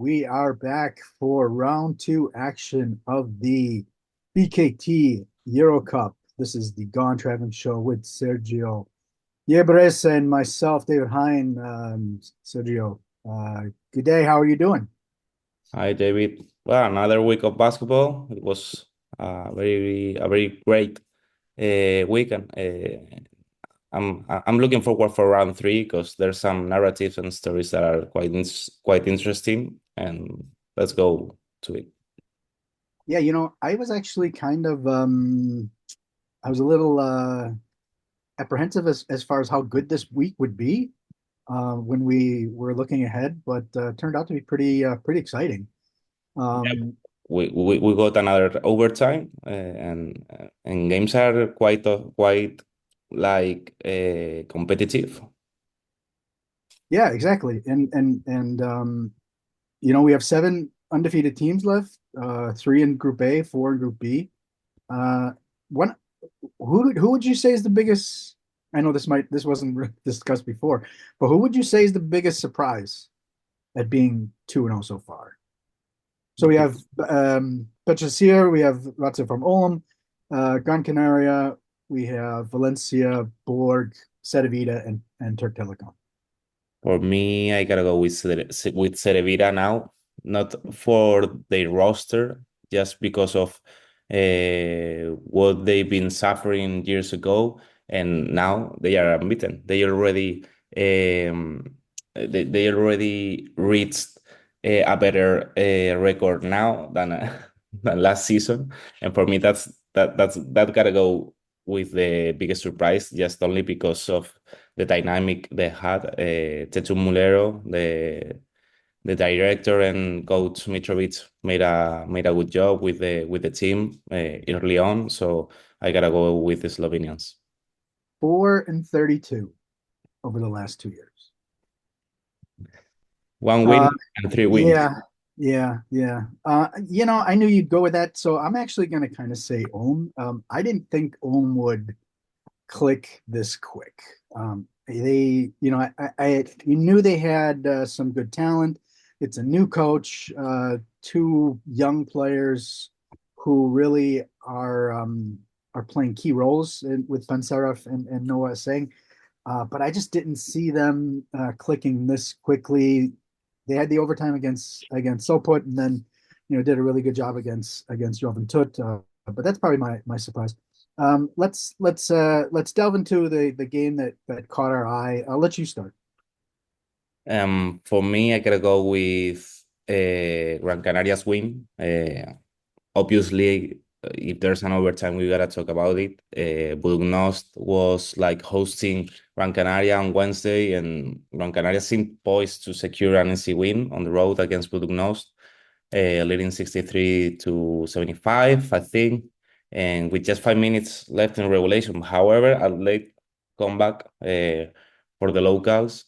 We are back for round two action of the BKT EuroCup. This is the Gone Traveling show with Sergio, Llebres, and myself, David Hein. Sergio, good day. How are you doing? Hi, David. Well, another week of basketball. It was a very great weekend. I'm looking forward for round three because there's some narratives and stories that are quite interesting. And let's go to it. Yeah, I was actually I was a little apprehensive as far as how good this week would be when we were looking ahead, but turned out to be pretty exciting. Yeah, Um, we got another overtime, and games are quite like competitive. yeah, exactly. We have seven undefeated teams left, three in Group A, four in Group B. Uh, one, who would you say is the biggest? I know this wasn't discussed before, but who would you say is the biggest surprise at being 2-0 so far? So we have Bahcesehir, we have ratiopharm, Gran Canaria, we have Valencia, Borg, Cedevita, and Turk Telekom. For me, I gotta go with Cedevita now, not for their roster, just because of what they've been suffering years ago, and now they are unbeaten. They already reached a better record now than than last season, and for me, that gotta go with the biggest surprise, just only because of the dynamic they had. Tetu Mulero, the director and coach Mitrovic made a good job with the team early on. So I gotta go with the Slovenians. 4-32 over the last 2 years. One Uh, win and three wins. yeah, yeah. I knew you'd go with that, so I'm actually going to kind of say Ulm. I didn't think Ulm would click this quick. You knew they had some good talent. It's a new coach, two young players who really are playing key roles with Pansarov and Noah Singh. But I just didn't see them clicking this quickly. They had the overtime against Sopot, and then did a really good job against Juventud. But that's probably my surprise. Let's delve into the game that caught our eye. I'll let you start. For me, I gotta go with Gran Canaria's win. Obviously, if there's an overtime, we gotta talk about it. Buducnost was like hosting Gran Canaria on Wednesday, and Gran Canaria seemed poised to secure an easy win on the road against Buducnost, leading 63-75, I think, and with just 5 minutes left in regulation. However, a late comeback for the locals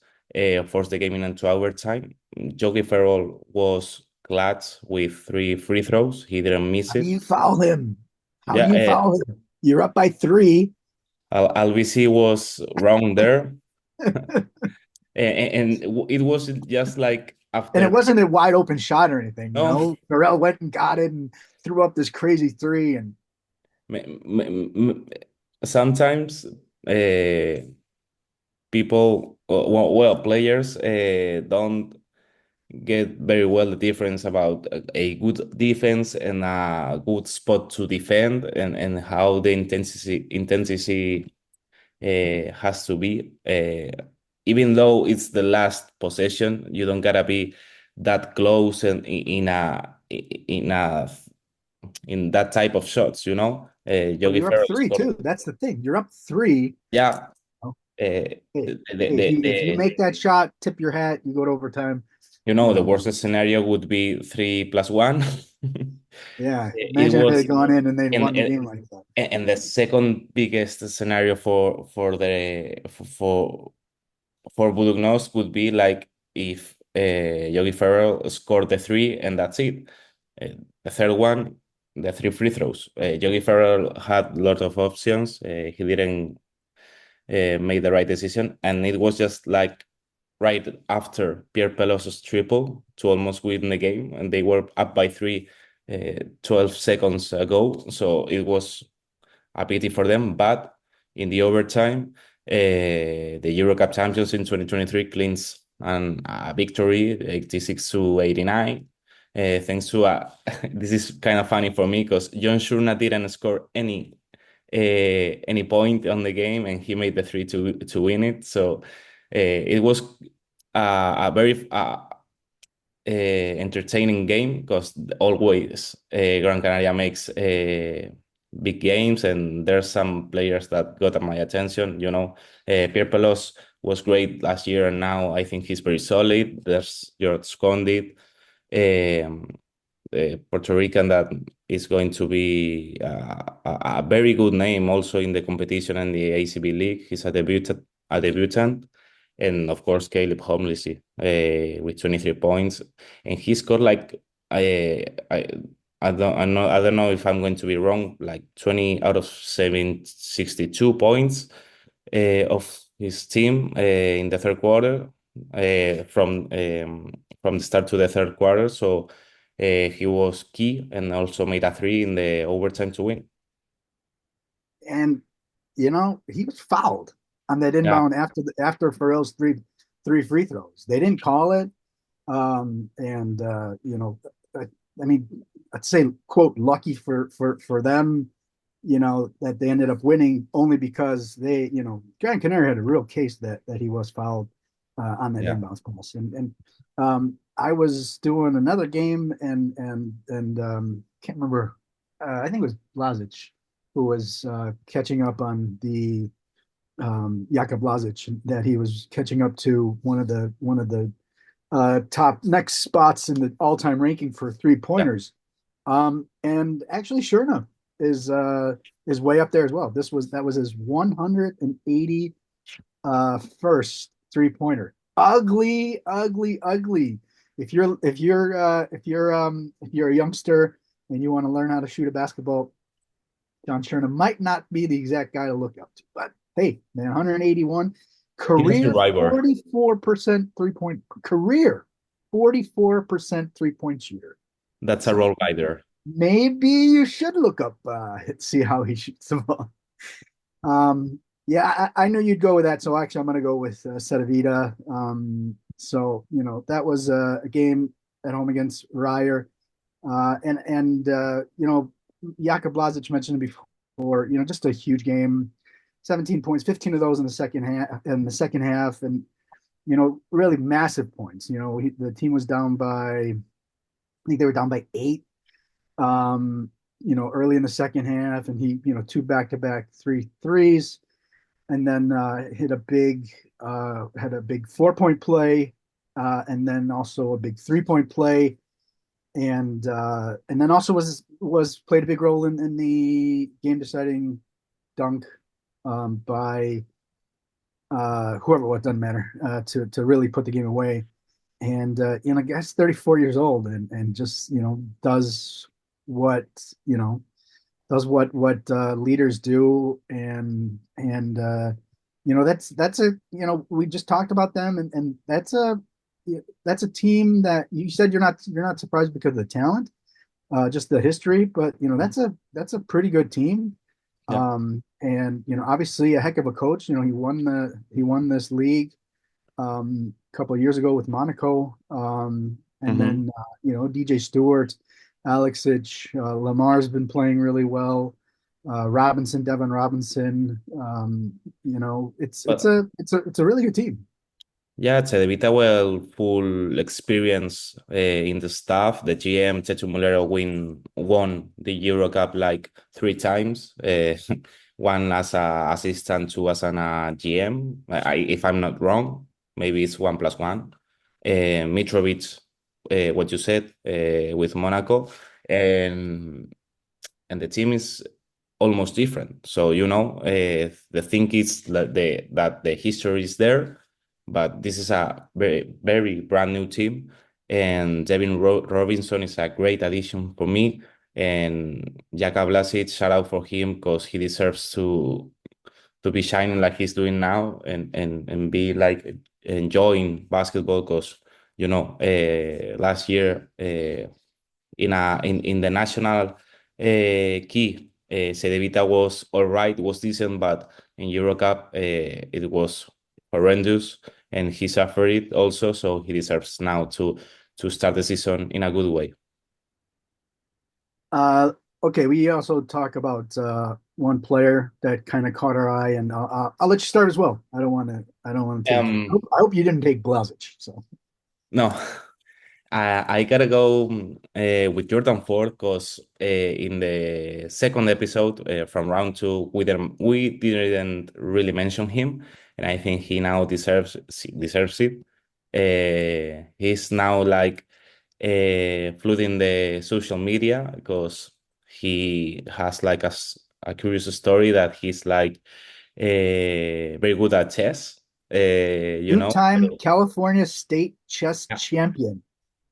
forced the game into overtime. Jogi Ferrell was clutch with three free throws. He didn't miss How do it. you foul him? How do Yeah, you foul him? You're up by three. Albisi was wrong there, and it wasn't just like And after. it wasn't a wide open shot or anything, No, Farrell went and got it and threw up this crazy three. And sometimes people, players don't get very well the difference about a good defense and a good spot to defend, and how the intensity has to be. Even though it's the last possession, you don't gotta be that close and in that type of shots. but Yogi you're up Ferrell three scored. too. That's the thing. You're up three. Yeah. Oh, Uh, Hey, the, hey, the, if you the make that shot, tip your hat. You go to overtime. the Um, worst scenario would be 3+1. yeah. It Imagine if it was had gone in and they'd and, won the and game like that. and the second biggest scenario for Buducnost would be like if Yogi Ferrell scored the three and that's it. The third one, the three free throws. Yogi Ferrell had a lot of options. He didn't make the right decision, and it was just like right after Pierre Pelos's triple to almost win the game, and they were up by three 12 seconds ago. So it was a pity for them. But in the overtime, the EuroCup champions in 2023 cleans a victory, 86-89. Thanks to this is kind of funny for me because John Shurna didn't score any point on the game, and he made the three to win it. So it was a very entertaining game because always Gran Canaria makes big games, and there's some players that got my attention. Pierre Pelos was great last year, and now I think he's very solid. There's George Condit, Puerto Rican that is going to be a very good name also in the competition and the ACB League. He's a debutant. And of course, Caleb Homley with 23 points, and he scored like I don't know if I'm going to be wrong, like 20 out of 62 points of his team in the third quarter from the start to the third quarter. So he was key and also made a three in the overtime to win. And he was fouled on that Yeah. inbound after Pharrell's three free throws. They didn't call it. I mean, I'd say, quote, lucky for them, that they ended up winning only because Gran Canaria had a real case that he was fouled on that inbounds pass. And I was doing another game and can't remember. I think it was Blazic who was catching up on the Jakub Blazic, that he was catching up to one of the top next spots in the all-time ranking for three-pointers. And actually, sure enough, is way up there as well. That was his 180 first three-pointer. Ugly. If you're a youngster and you want to learn how to shoot a basketball, John Cherna might not be the exact guy to look up to. But hey, man, 181 career, 44% three-point career, 44% three-point shooter. That's a role guy there. Maybe you should look up, see how he shoots the ball. Yeah, I knew you'd go with that, so actually I'm going to go with Cedevita. So that was a game at home against Ryer, and Jakub Blazic mentioned it before. Just a huge game. 17 points, 15 of those in the second half, and really massive points. The team was down by, I think they were down by 8. Early in the second half, and he, two back-to-back threes, and then had a big 4-point play, and then also a big 3-point play, and then also was played a big role in the game-deciding dunk by whoever it was, doesn't matter, to really put the game away. And I guess 34 years old and just does what leaders do, and that's a we just talked about them, and that's a team that you said you're not surprised because of the talent, just the history, but that's a pretty good team. Yeah. And obviously a heck of a coach. He won this league a couple of years ago with Monaco, and then DJ Stewart, Alexic, Lamar's been playing really well. Devon Robinson. It's a really good team. Yeah, Cedevita well full experience in the staff. The GM Chechu Mulero won the EuroCup like 3 times. One as a assistant, 2 as an GM. If I'm not wrong, maybe it's 1+1. Mitrovic, what you said, with Monaco, and the team is almost different. So the thing is that the history is there, but this is a very, very brand new team, and Devin Robinson is a great addition for me. And Jakub Blazic, shout out for him because he deserves to to be shining like he's doing now, and be like enjoying basketball. Because last year, in the national key, Cedevita was all right, was decent, but in EuroCup, it was horrendous, and he suffered it also. So he deserves now to start the season in a good way. Okay, we also talk about one player that kind of caught our eye, and I'll let you start as well. I don't want to. I don't want to take. I hope you didn't take Blazic. So No, I gotta go with Jordan Ford, because in the second episode from round two, we didn't really mention him, and I think he now deserves it. He's now like flooding the social media, because he has like a curious story that he's like very good at chess. You know. two-time California State chess champion,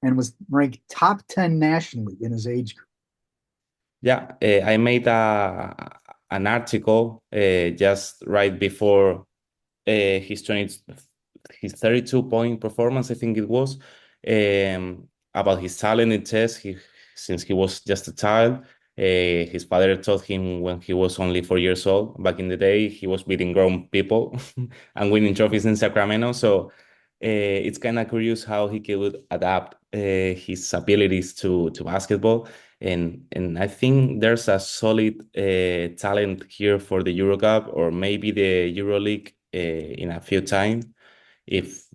and was ranked top 10 nationally in his age group. Yeah, I made an article just right before his 20, his 32-point performance, I think it was, about his talent in chess. Since he was just a child, his father taught him when he was only 4 years old. Back in the day, he was beating grown people and winning trophies in Sacramento. So it's kind of curious how he could adapt his abilities to basketball. And I think there's a solid talent here for the EuroCup, or maybe the EuroLeague in a few time, if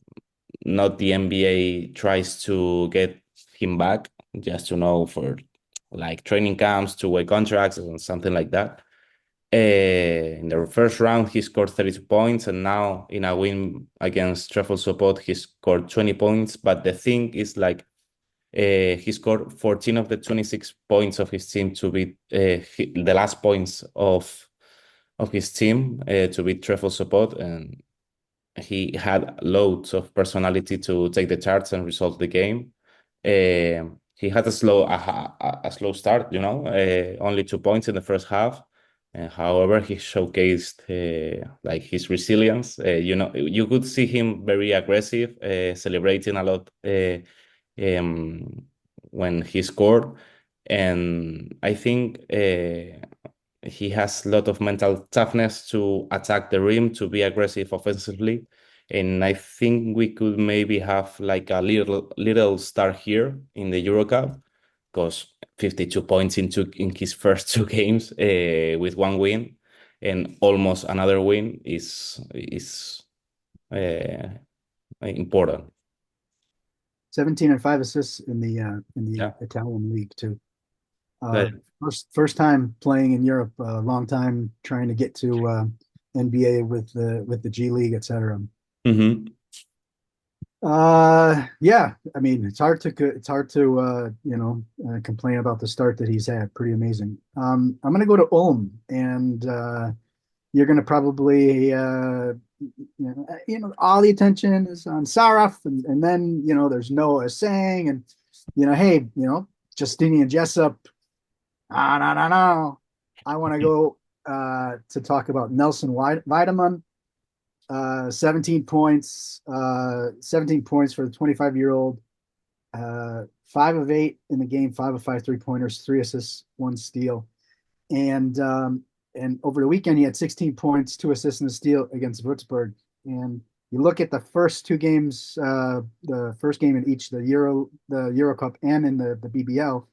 not the NBA tries to get him back, just for like training camps, two-way contracts, and something like that. In the first round, he scored 32 points, and now in a win against Trefl Sopot, he scored 20 points. But the thing is, like, he scored 14 of the 26 points of his team to beat the last points of his team to beat Trefl Sopot, and he had loads of personality to take the charts and resolve the game. He had a slow start, only 2 points in the first half. However, he showcased like his resilience. You could see him very aggressive, celebrating a lot um, when he scored, and I think he has a lot of mental toughness to attack the rim, to be aggressive offensively. And I think we could maybe have like a little star here in the EuroCup, because 52 points in his first two games with one win and almost another win is uh, important. 17 and 5 assists in the Yeah. Italian league too. But, First time playing in Europe, a long time trying to get to NBA with the G League, etc. mhm. Yeah, I mean it's hard to complain about the start that he's had. Pretty amazing. I'm gonna go to Ulm, and you're gonna probably all the attention is on Saraf, and then there's Noah saying, and hey, Justinian Jessup. No, no, no. I want to go to talk about Nelson Weidemann. 17 points. 17 points for the 25-year-old. 5 of 8 in the game. 5 of 5 3-pointers. 3 assists. 1 steal. And over the weekend he had 16 points, 2 assists, and a steal against Würzburg. And you look at the first two games. The first game in each the EuroCup and in the BBL.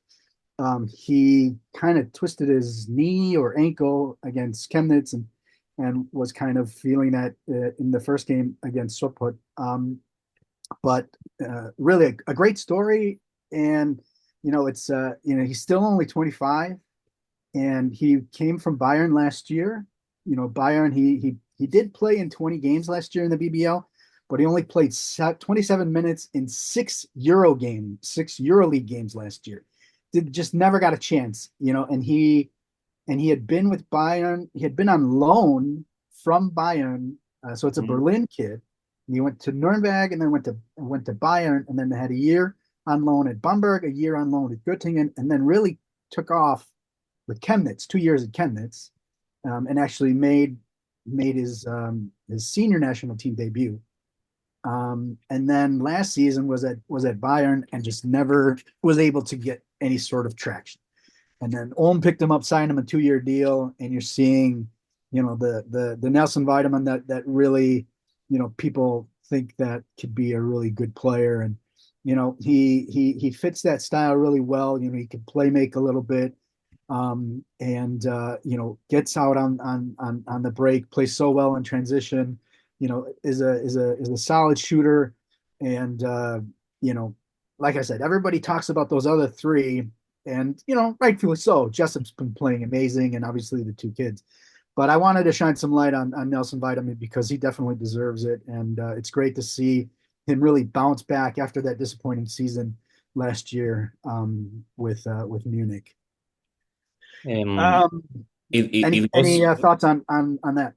He kind of twisted his knee or ankle against Chemnitz, and was kind of feeling that in the first game against Sopot. But really a great story, and it's he's still only 25, and he came from Bayern last year. Bayern, he did play in 20 games last year in the BBL, but he only played 27 minutes in 6 EuroLeague games last year. Just never got a chance, and he had been with Bayern. He had been on loan from Bayern, so it's a Berlin kid. And he went to Nuremberg, and then went to Bayern, and then they had a year on loan at Bamberg, a year on loan at Göttingen, and then really took off with Chemnitz. 2 years at Chemnitz, and actually made made his senior national team debut. And then last season was at Bayern and just never was able to get any sort of traction. And then Ulm picked him up, signed him a 2-year deal, and you're seeing, the Nelson Weidemann that really, people think that could be a really good player, and he fits that style really well. He can play make a little bit, and gets out on the break, plays so well in transition. Is a solid shooter, and like I said, everybody talks about those other three, and rightfully so. Jessup's been playing amazing, and obviously the two kids. But I wanted to shine some light on Nelson Weidemann because he definitely deserves it, and it's great to see him really bounce back after that disappointing season last year with Munich. Um, Um, it, it, any it any was thoughts on that?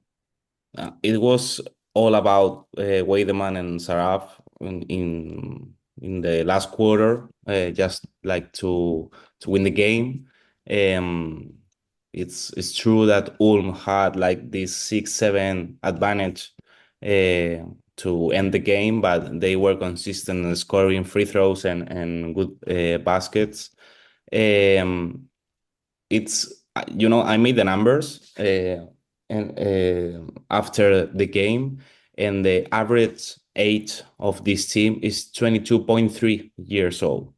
it was all about Weidemann and Saraf in the last quarter, just like to win the game. Um, it's true that Ulm had like this 6-7 advantage to end the game, but they were consistent in scoring free throws and good baskets. Um, it's I made the numbers and after the game, and the average age of this team is 22.3 years old.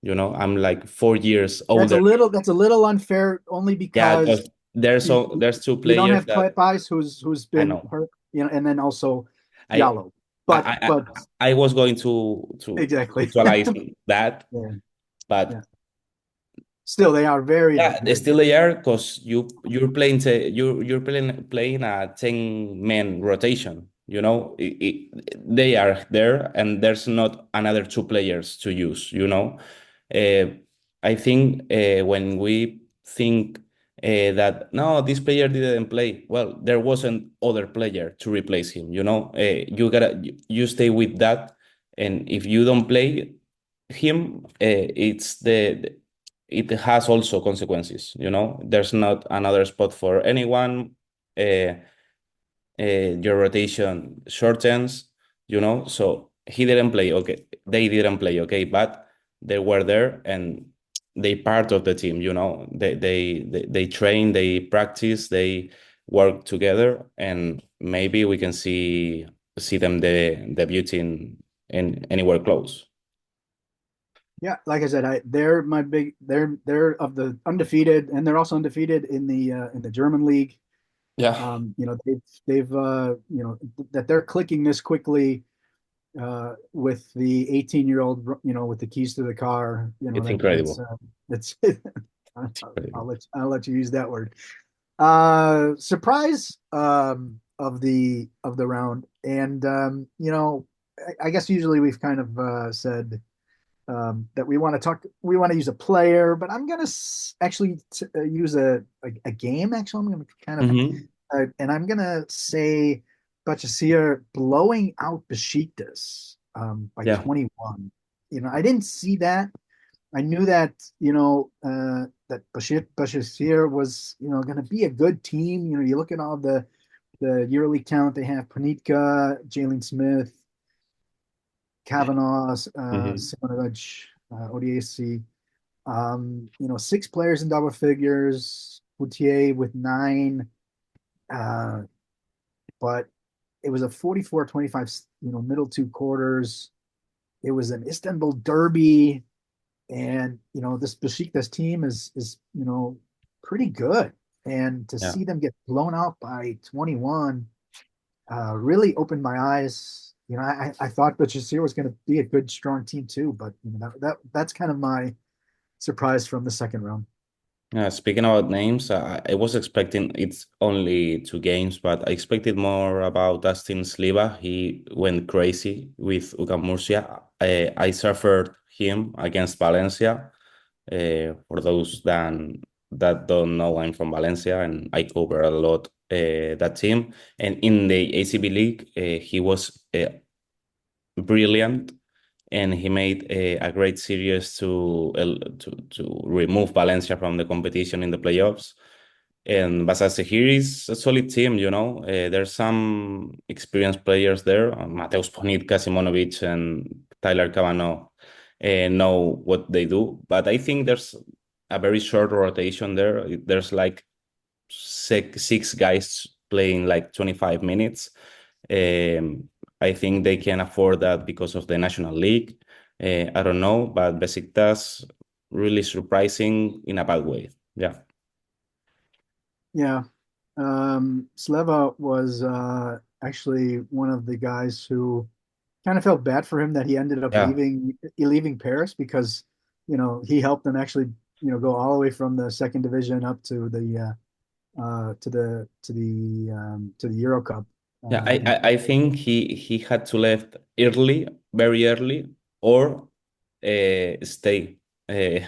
I'm like 4 years That's a older. little that's a little unfair, only Yeah, because because there's you, so there's two you don't players have that Kleppais who's I been know. hurt, and then also I Yalo. I But I, I was going to exactly. visualize that, Yeah, yeah. but Still, they are very, yeah, they very still good. they are because you're playing a 10 men rotation. They are there, and there's not another two players to use. uh, I think when we think that no, this player didn't play well, there wasn't other player to replace him. You stay with that, and if you don't play him, it has also consequences. There's not another spot for anyone. uh, your rotation shortens. So he didn't play, okay, they didn't play, okay, but they were there, and they part of the team. They train, they practice, they work together, and maybe we can see them debuting in anywhere close. Yeah, like I said, they're my big. They're of the undefeated, and they're also undefeated in the German league. Yeah, They've that they're clicking this quickly with the 18-year-old, with the keys to the car. it's That's incredible. that's. It's incredible. I'll let you use that word. Surprise of the round, and I guess usually we've kind of said that we want to use a player, but I'm gonna actually use a game. Actually, I'm gonna kind of Hmm. and I'm gonna say Bahcesehir blowing out Besiktas by Yeah, 21. I didn't see that. I knew that that Bahcesehir was going to be a good team. You look at all the yearly talent they have: Panitka, Jalen Smith, Kavanaugh, hmm, Simonovic, ODAC. 6 players in double figures. Boutier with 9. Uh, but it was a 44-25, middle 2 quarters. It was an Istanbul derby, and this Besiktas team is pretty good. And to yeah. see them get blown out by 21 really opened my eyes. I thought Besiktas was going to be a good, strong team too, but that's kind of my surprise from the second round. Speaking about names, I was expecting it's only 2 games, but I expected more about Dustin Sleva. He went crazy with UCAM Murcia. I suffered him against Valencia. For those that don't know, I'm from Valencia, and I cover a lot that team. And in the ACB league, he was brilliant, and he made a great series to remove Valencia from the competition in the playoffs. And Bahcesehir is a solid team, you know. There's some experienced players there. Mateusz Ponitka, Simonovic, and Tyler Cavanaugh know what they do. But I think there's a very short rotation there. There's like six guys playing like 25 minutes. Um, I think they can afford that because of the National League. I don't know, but Besiktas really surprising in a bad way. Yeah. Yeah. Sleva was actually one of the guys who kind of felt bad for him that he ended up Yeah. leaving Paris because, he helped them actually, go all the way from the second division up to the Euro Cup. Yeah, I think. I think he had to left early, very early, or stay. Uh,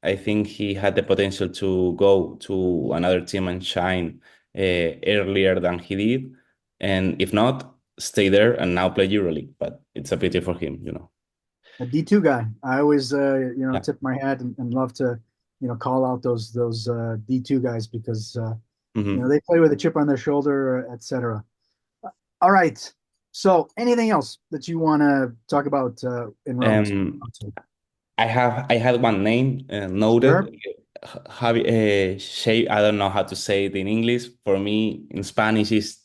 I think he had the potential to go to another team and shine earlier than he did, and if not, stay there and now play EuroLeague. But it's a pity for him. A D2 guy. I always, Yeah. tip my hat and love to, call out those D2 guys because, Hmm. they play with a chip on their shoulder, etc. All right. So, anything else that you want to talk about in Rome? Um, I had one name noted. Sure. I don't know how to say it in English. For me, in Spanish, is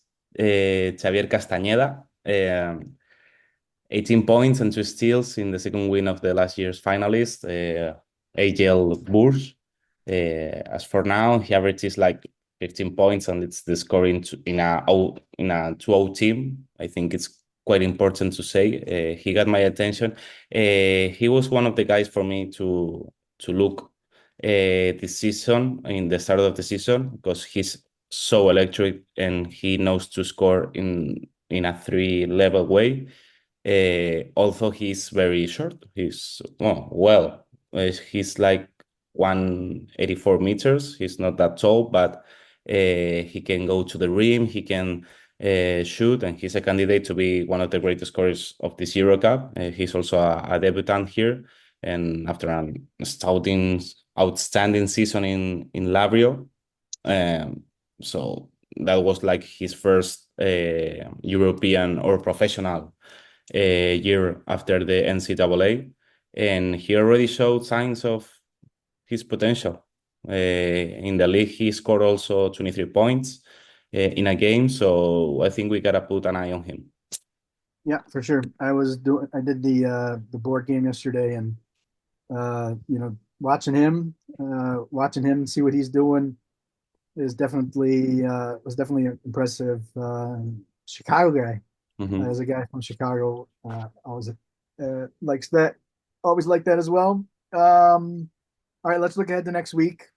Xavier Castaneda. 18 points and 2 steals in the second win of the last year's finalist, AGL Bourges. As for now, he averages like 15 points, and it's the score in a 2-0 team. I think it's quite important to say. He got my attention. He was one of the guys for me to look this season, in the start of the season, because he's so electric and he knows to score in a three-level way. Although he's very short, he's like 184 meters. He's not that tall, but he can go to the rim. He can shoot, and he's a candidate to be one of the greatest scorers of this EuroCup. He's also a debutant here, and after an outstanding season in Labrio, um, so that was like his first European or professional year after the NCAA, and he already showed signs of his potential. In the league, he scored also 23 points in a game, so I think we gotta put an eye on him. Yeah, for sure. I did the board game yesterday, and watching him see what he's doing was definitely impressive. Chicago guy, Mhm. as a guy from Chicago, always likes that, always like that as well. All right, let's look ahead to next week.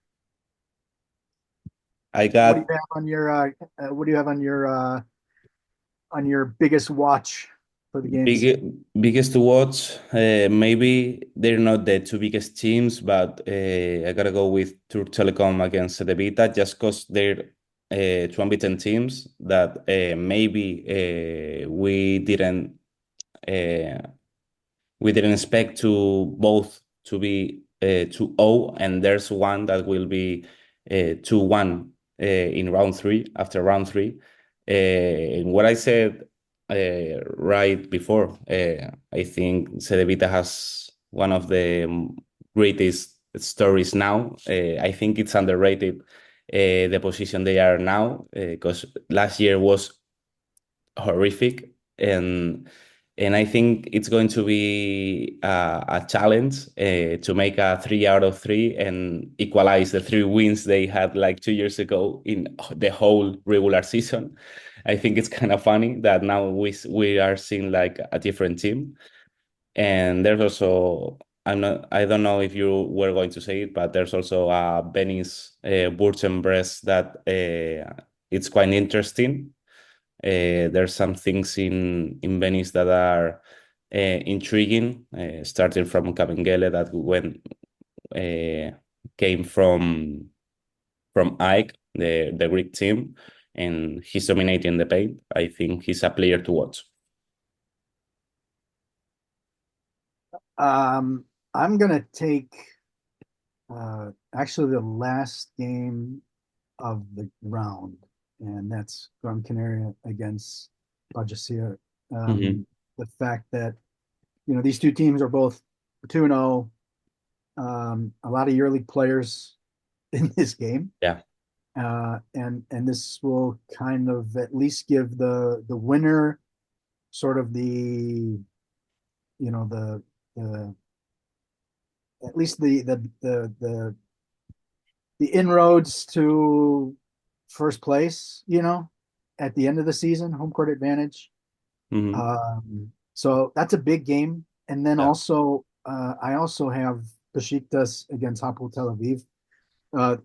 I What do you got have on your what do you have on your biggest watch for the games? biggest to watch. Maybe they're not the two biggest teams, but I gotta go with Turk Telekom against Cedevita just because they're two unbeaten teams that maybe uh, we didn't expect to both to be 2-0, and there's one that will be 2-1 in round three, after round three. What I said right before, I think Cedevita has one of the greatest stories now. I think it's underrated, the position they are now, because last year was horrific, and I think it's going to be a challenge to make a 3 out of 3 and equalize the 3 wins they had like 2 years ago in the whole regular season. I think it's kind of funny that now we are seeing like a different team. And there's also, I don't know if you were going to say it, but there's also Venice Bourg-en-Bresse that it's quite interesting. There's some things in Venice that are intriguing, starting from Kabengele that uh, came from Ike, the Greek team, and he's dominating the paint. I think he's a player to watch. I'm gonna take actually the last game of the round, and that's Gran Canaria against Bahcesehir. Hmm. The fact that these two teams are both 2-0, a lot of EuroLeague players in this game, Yeah. and this will kind of at least give the winner sort of the at least the inroads to first place, at the end of the season, home court advantage. Hmm. So that's a big game. And then Yeah. also, I also have Besiktas against Hapoel Tel Aviv.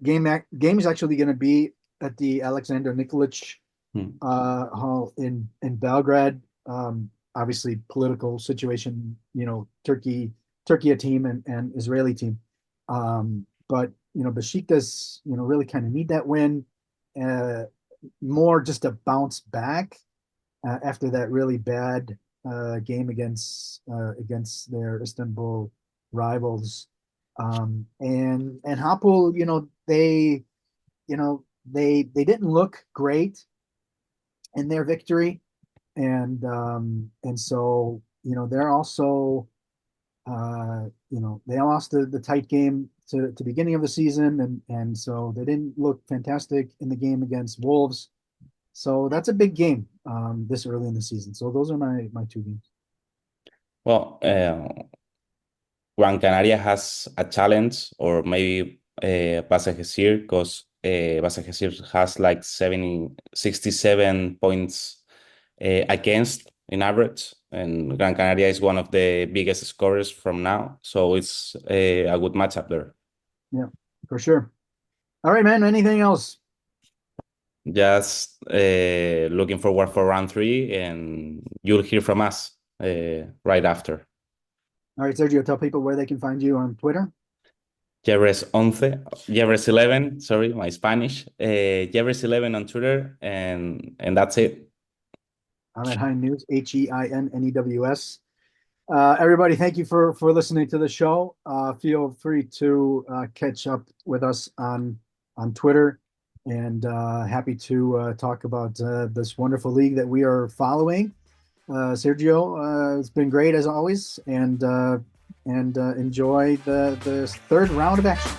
Game is actually going to be at the Alexander Nikolic Mm. Hall in Belgrade. Obviously, political situation. Turkey a team and Israeli team. But Besiktas, really kind of need that win. Uh, More just a bounce back after that really bad game against their Istanbul rivals. And Hapoel, they didn't look great in their victory, and so they're also they lost the tight game to beginning of the season, and so they didn't look fantastic in the game against Wolves. So that's a big game this early in the season. So those are my two games. Well, Gran Canaria has a challenge, or maybe Bahcesehir, because Bahcesehir has like 67 points against in average, and Gran Canaria is one of the biggest scorers from now, so it's a good matchup there. Yeah, for sure. All right, man. Anything else? Just looking forward for round three, and you'll hear from us right after. All right, Sergio, tell people where they can find you on Twitter. Llebres 11, sorry, my Spanish. Llebres 11 on Twitter, and that's it. I'm at Hein News, HEINNEWS. Everybody, thank you for listening to the show. Feel free to catch up with us on Twitter, and happy to talk about this wonderful league that we are following. Sergio, it's been great as always, and enjoy the third round of action.